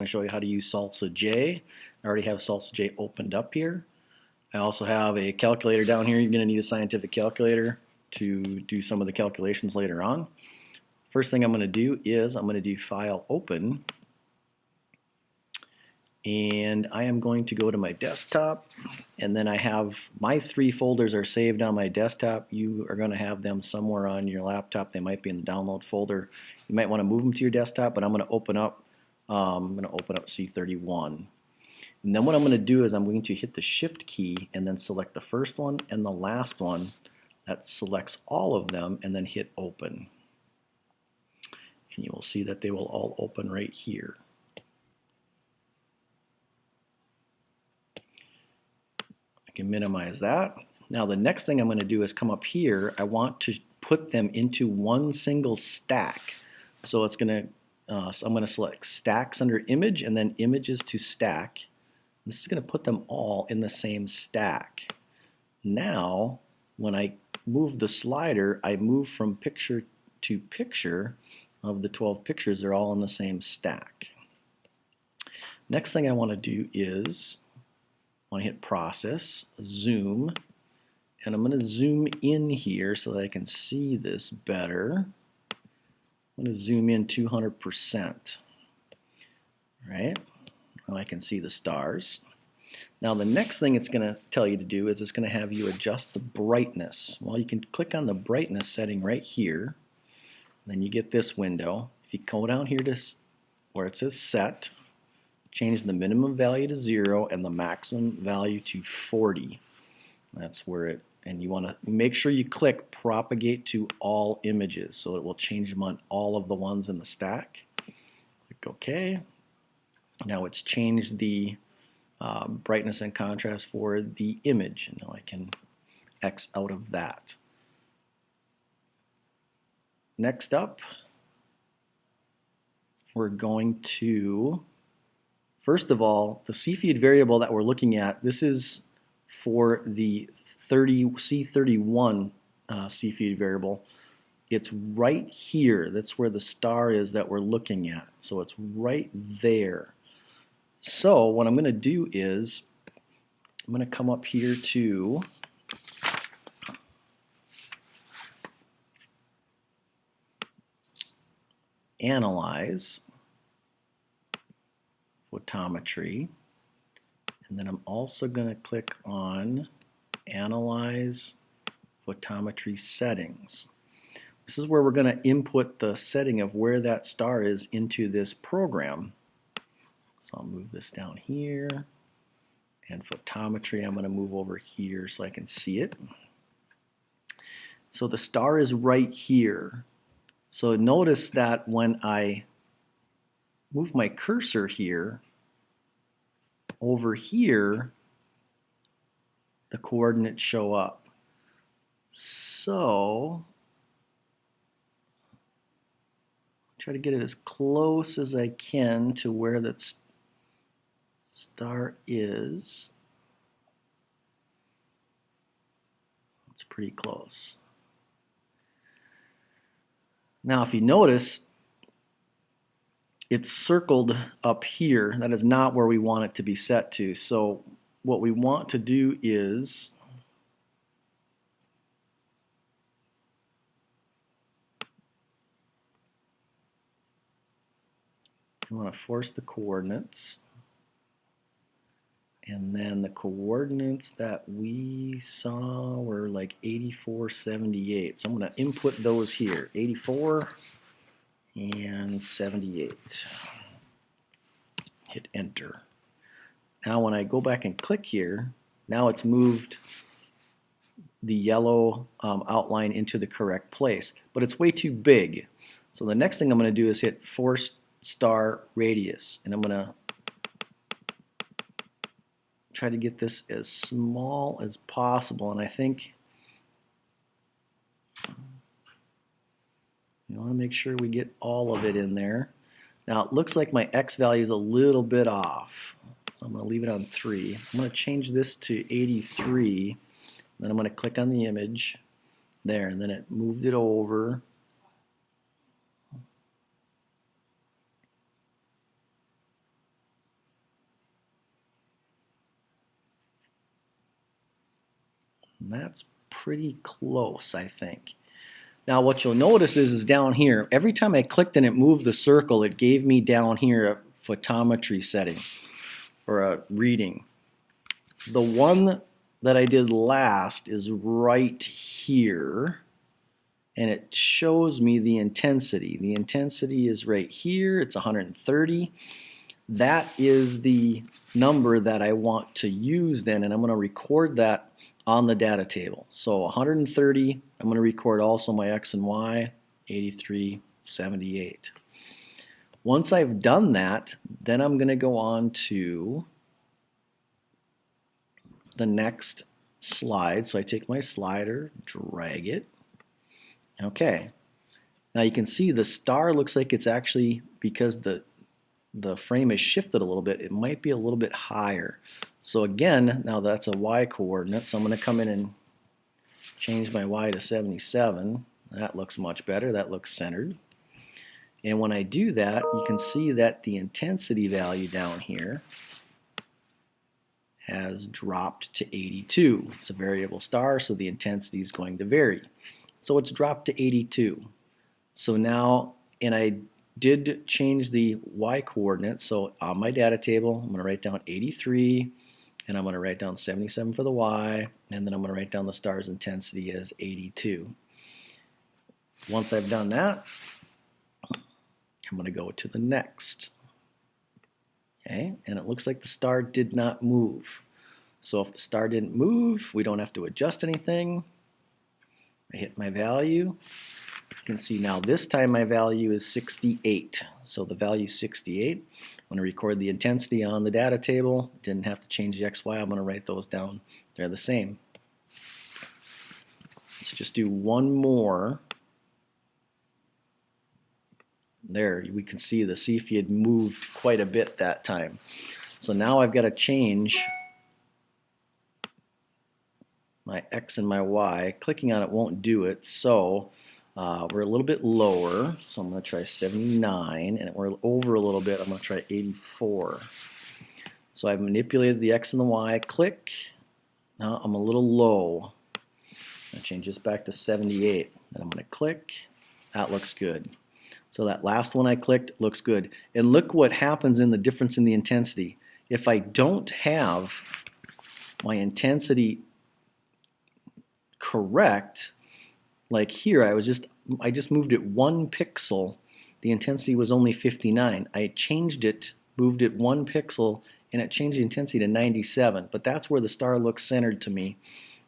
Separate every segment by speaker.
Speaker 1: to show you how to use Salsa J. I already have Salsa J opened up here. I also have a calculator down here. You're going to need a scientific calculator to do some of the calculations later on. First thing I'm going to do is I'm going to do File Open, and I am going to go to my desktop, and then I have my 3 folders are saved on my desktop. You are going to have them somewhere on your laptop. They might be in the download folder. You might want to move them to your desktop, but I'm going to open up C31. And then what I'm going to do is I'm going to hit the Shift key and then select the first one and the last one. That selects all of them, and then hit Open. And you will see that they will all open right here. I can minimize that. Now the next thing I'm going to do is come up here. I want to put them into one single stack. So it's going to, so I'm going to select Stacks under Image and then Images to Stack. This is going to put them all in the same stack. Now, when I move the slider, I move from picture to picture. Of the 12 pictures, they're all in the same stack. Next thing I want to do is I want to hit Process, Zoom, and I'm going to zoom in here so that I can see this better. I'm going to zoom in 200%. Right? Now I can see the stars. Now the next thing it's going to tell you to do is it's going to have you adjust the brightness. Well, you can click on the brightness setting right here. Then you get this window. If you go down here to where it says Set, change the minimum value to 0 and the maximum value to 40. That's where it, and you want to make sure you click Propagate to All Images so it will change them on all of the ones in the stack. Click OK. Now it's changed the brightness and contrast for the image. Now I can X out of that. Next up, we're going to, first of all, the Cepheid variable that we're looking at, this is for the C31 Cepheid variable. It's right here. That's where the star is that we're looking at. So it's right there. So what I'm going to do is I'm going to come up here to Analyze, Photometry, and then I'm also going to click on Analyze, Photometry Settings. This is where we're going to input the setting of where that star is into this program. So I'll move this down here, and Photometry I'm going to move over here so I can see it. So the star is right here. So notice that when I move my cursor here, over here, the coordinates show up. So try to get it as close as I can to where that star is. It's pretty close. Now if you notice, it's circled up here. That is not where we want it to be set to. So what we want to do is we want to force the coordinates. And then the coordinates that we saw were like 84, 78. So I'm going to input those here, 84 and 78. Hit Enter. Now when I go back and click here, now it's moved the yellow outline into the correct place. But it's way too big. So the next thing I'm going to do is hit Force Star Radius. And I'm going to try to get this as small as possible, and I think you want to make sure we get all of it in there. Now it looks like my X value is a little bit off, so I'm going to leave it on 3. I'm going to change this to 83, then I'm going to click on the image there, and then it moved it over. that's pretty close, I think. Now what you'll notice is down here, every time I clicked and it moved the circle, it gave me down here a photometry setting or a reading. The one that I did last is right here, and it shows me the intensity. The intensity is right here, it's 130. That is the number that I want to use then, and I'm going to record that on the data table. So 130, I'm going to record also my X and Y, 83, 78. Once I've done that, then I'm going to go on to the next slide. So I take my slider, drag it. Okay. Now you can see the star looks like it's actually, because the frame is shifted a little bit, it might be a little bit higher. So again, now that's a Y coordinate, so I'm going to come in and change my Y to 77. That looks much better. That looks centered. And when I do that, you can see that the intensity value down here has dropped to 82. It's a variable star, so the intensity is going to vary. So it's dropped to 82. So now, and I did change the Y coordinates, so on my data table, I'm going to write down 83, and I'm going to write down 77 for the Y, and then I'm going to write down the star's intensity as 82. Once I've done that, I'm going to go to the next. Okay, and it looks like the star did not move. So if the star didn't move, we don't have to adjust anything. I hit my value. You can see now this time my value is 68. So the value is 68. I'm going to record the intensity on the data table. Didn't have to change the X, Y. I'm going to write those down. They're the same. Let's just do one more. There, we can see the Cepheid moved quite a bit that time. So now I've got to change my X and my Y. Clicking on it won't do it, so we're a little bit lower. So I'm going to try 79, and we're over a little bit. I'm going to try 84. So I've manipulated the X and the Y. Click. Now I'm a little low. I'm going to change this back to 78. Then I'm going to click. That looks good. So that last one I clicked looks good. And look what happens in the difference in the intensity. If I don't have my intensity correct, like here, I just moved it 1 pixel. The intensity was only 59. I changed it, moved it 1 pixel, and it changed the intensity to 97. But that's where the star looks centered to me.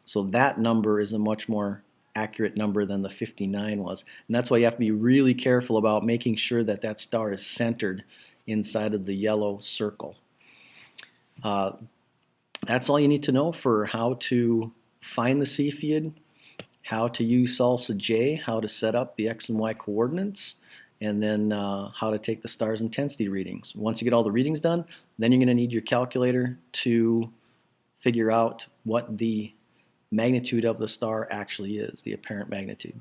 Speaker 1: So that number is a much more accurate number than the 59 was. And that's why you have to be really careful about making sure that that star is centered inside of the yellow circle. That's all you need to know for how to find the Cepheid, how to use Salsa J, how to set up the X and Y coordinates, and then how to take the star's intensity readings. Once you get all the readings done, then you're going to need your calculator to figure out what the magnitude of the star actually is, the apparent magnitude.